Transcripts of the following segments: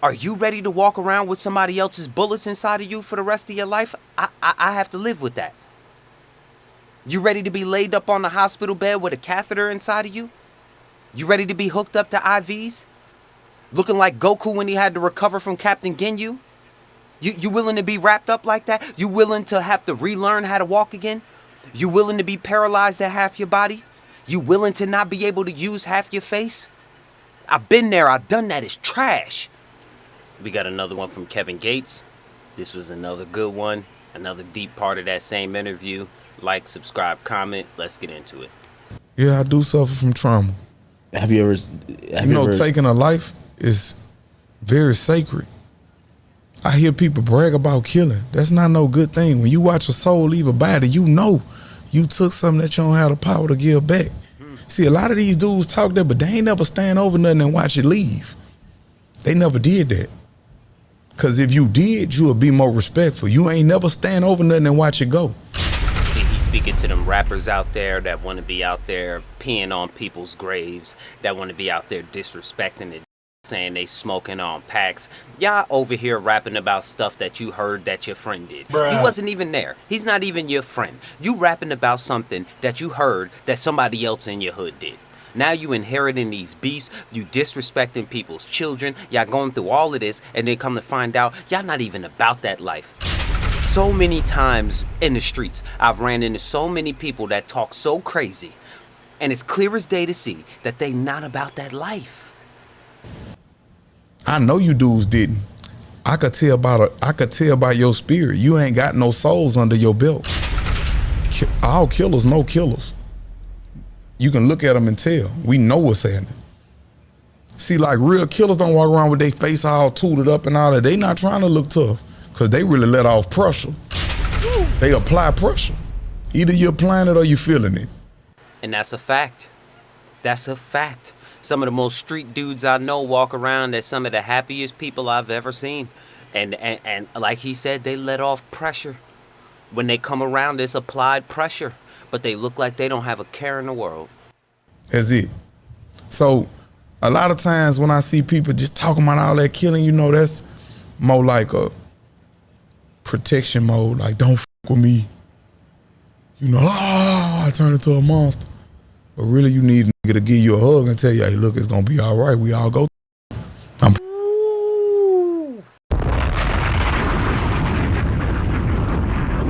Are you ready to walk around with somebody else's bullets inside of you for the rest of your life? I have to live with that. You ready to be laid up on the hospital bed with a catheter inside of you? You ready to be hooked up to IVs? Looking like Goku when he had to recover from Captain Ginyu? You willing to be wrapped up like that? You willing to have to relearn how to walk again? You willing to be paralyzed at half your body? You willing to not be able to use half your face? I've been there, I've done that, it's trash. We got another one from Kevin Gates. This was another good one, another deep part of that same interview. Like, subscribe, comment, let's get into it. Yeah, I do suffer from trauma. Have you ever? Taking a life is very sacred. I hear people brag about killing. That's not no good thing. When you watch a soul leave a body, you know you took something that you don't have the power to give back. See, a lot of these dudes talk that, but they ain't never stand over nothing and watch it leave. They never did that. Because if you did, you would be more respectful. You ain't never stand over nothing and watch it go. See, he's speaking to them rappers out there that want to be out there peeing on people's graves, that want to be out there disrespecting it, saying they smoking on packs. Y'all over here rapping about stuff that you heard that your friend did. Bruh. He wasn't even there. He's not even your friend. You rapping about something that you heard that somebody else in your hood did. Now you inheriting these beefs, you disrespecting people's children, y'all going through all of this, and then come to find out y'all not even about that life. So many times in the streets, I've ran into so many people that talk so crazy, and it's clear as day to see that they not about that life. I know you dudes didn't. I could tell by your spirit. You ain't got no souls under your belt. All killers know killers. You can look at them and tell. We know what's happening. See, like real killers don't walk around with their face all tooted up and all that. They not trying to look tough because they really let off pressure. They apply pressure. Either you're applying it or you feeling it. And that's a fact. That's a fact. Some of the most street dudes I know walk around as some of the happiest people I've ever seen. And like he said, they let off pressure. When they come around, it's applied pressure. But they look like they don't have a care in the world. That's it. So a lot of times when I see people just talking about all that killing, you know, that's more like a protection mode. Like, don't f with me. You know, I turn into a monster. But really, you need a nigga to give you a hug and tell you, hey, look, it's going to be all right. We all go.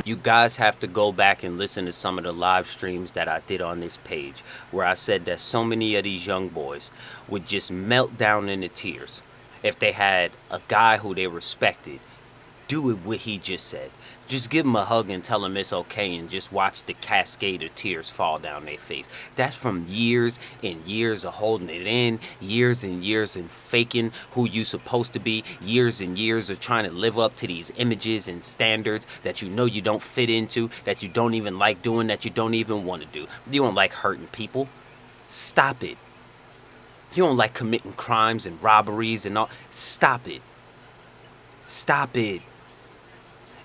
You guys have to go back and listen to some of the live streams that I did on this page, where I said that so many of these young boys would just melt down into tears if they had a guy who they respected do it what he just said. Just give him a hug and tell him it's okay and just watch the cascade of tears fall down their face. That's from years and years of holding it in, years and years of faking who you supposed to be, years and years of trying to live up to these images and standards that you know you don't fit into, that you don't even like doing, that you don't even want to do. You don't like hurting people. Stop it. You don't like committing crimes and robberies and all. Stop it. Stop it.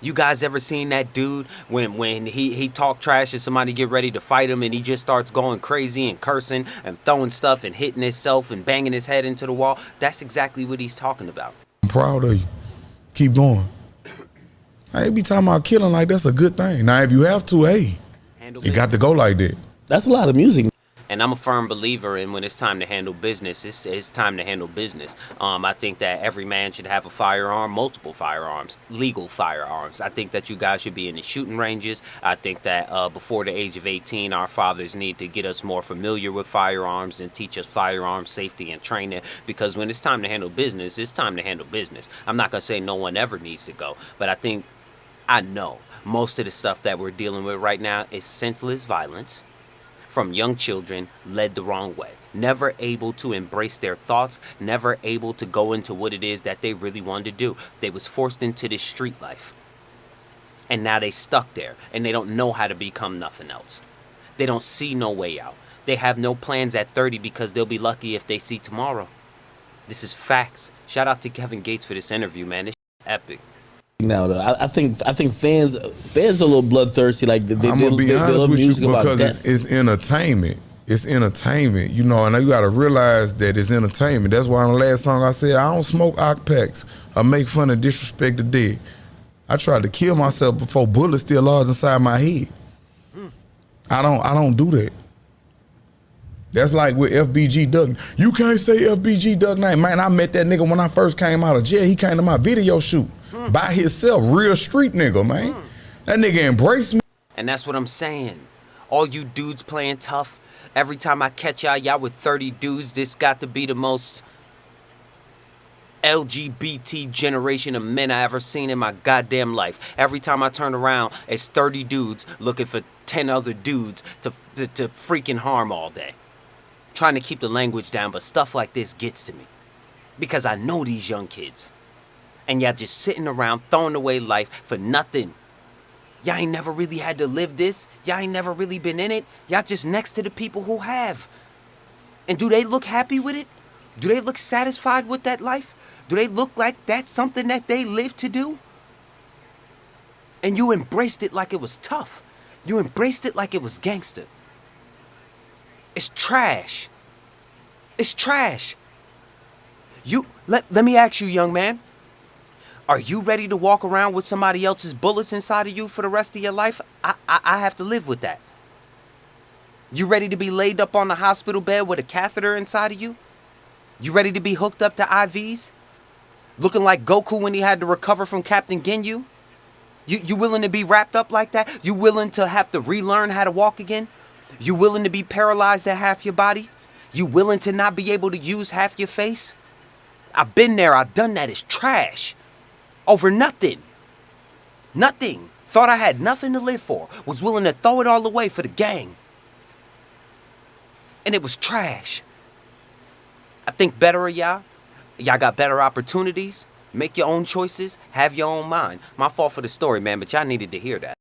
You guys ever seen that dude when he talk trash and somebody get ready to fight him and he just starts going crazy and cursing and throwing stuff and hitting himself and banging his head into the wall? That's exactly what he's talking about. I'm proud of you. Keep going. I ain't be talking about killing like that's a good thing. Now, if you have to, hey, you got to go like that. That's a lot of music. And I'm a firm believer in when it's time to handle business, it's time to handle business. I think that every man should have a firearm, multiple firearms, legal firearms. I think that you guys should be in the shooting ranges. I think that before the age of 18, our fathers need to get us more familiar with firearms and teach us firearm safety and training. Because when it's time to handle business, it's time to handle business. I'm not going to say no one ever needs to go, but I know most of the stuff that we're dealing with right now is senseless violence from young children led the wrong way, never able to embrace their thoughts, never able to go into what it is that they really wanted to do. They was forced into this street life, and now they stuck there, and they don't know how to become nothing else. They don't see no way out. They have no plans at 30 because they'll be lucky if they see tomorrow. This is facts. Shout out to Kevin Gates for this interview, man. This is epic. Now, though, I think fans are a little bloodthirsty. Like they I'm gonna be honest love with you music about because death. it's entertainment. It's entertainment, you know, and you gotta realize that it's entertainment. That's why on the last song I said I don't smoke ock packs or make fun and disrespect the dead. I tried to kill myself before bullets still lodged inside my head. I don't do that. That's like with FBG Duck. You can't say FBG Duck name. Man, I met that nigga when I first came out of jail. He came to my video shoot by himself. Real street nigga, man. That nigga embraced me. And that's what I'm saying. All you dudes playing tough. Every time I catch y'all with 30 dudes, this got to be the most LGBT generation of men I ever seen in my goddamn life. Every time I turn around, it's 30 dudes looking for 10 other dudes to freaking harm all day. Trying to keep the language down, but stuff like this gets to me. Because I know these young kids. And y'all just sitting around throwing away life for nothing. Y'all ain't never really had to live this. Y'all ain't never really been in it. Y'all just next to the people who have. And do they look happy with it? Do they look satisfied with that life? Do they look like that's something that they live to do? And you embraced it like it was tough. You embraced it like it was gangster. It's trash. It's trash. Let me ask you, young man. Are you ready to walk around with somebody else's bullets inside of you for the rest of your life? I have to live with that. You ready to be laid up on the hospital bed with a catheter inside of you? You ready to be hooked up to IVs? Looking like Goku when he had to recover from Captain Ginyu? You willing to be wrapped up like that? You willing to have to relearn how to walk again? You willing to be paralyzed at half your body? You willing to not be able to use half your face? I've been there, I've done that. It's trash. Over nothing. Nothing. Thought I had nothing to live for. Was willing to throw it all away for the gang. And it was trash. I think better of y'all. Y'all got better opportunities. Make your own choices. Have your own mind. My fault for the story, man, but y'all needed to hear that.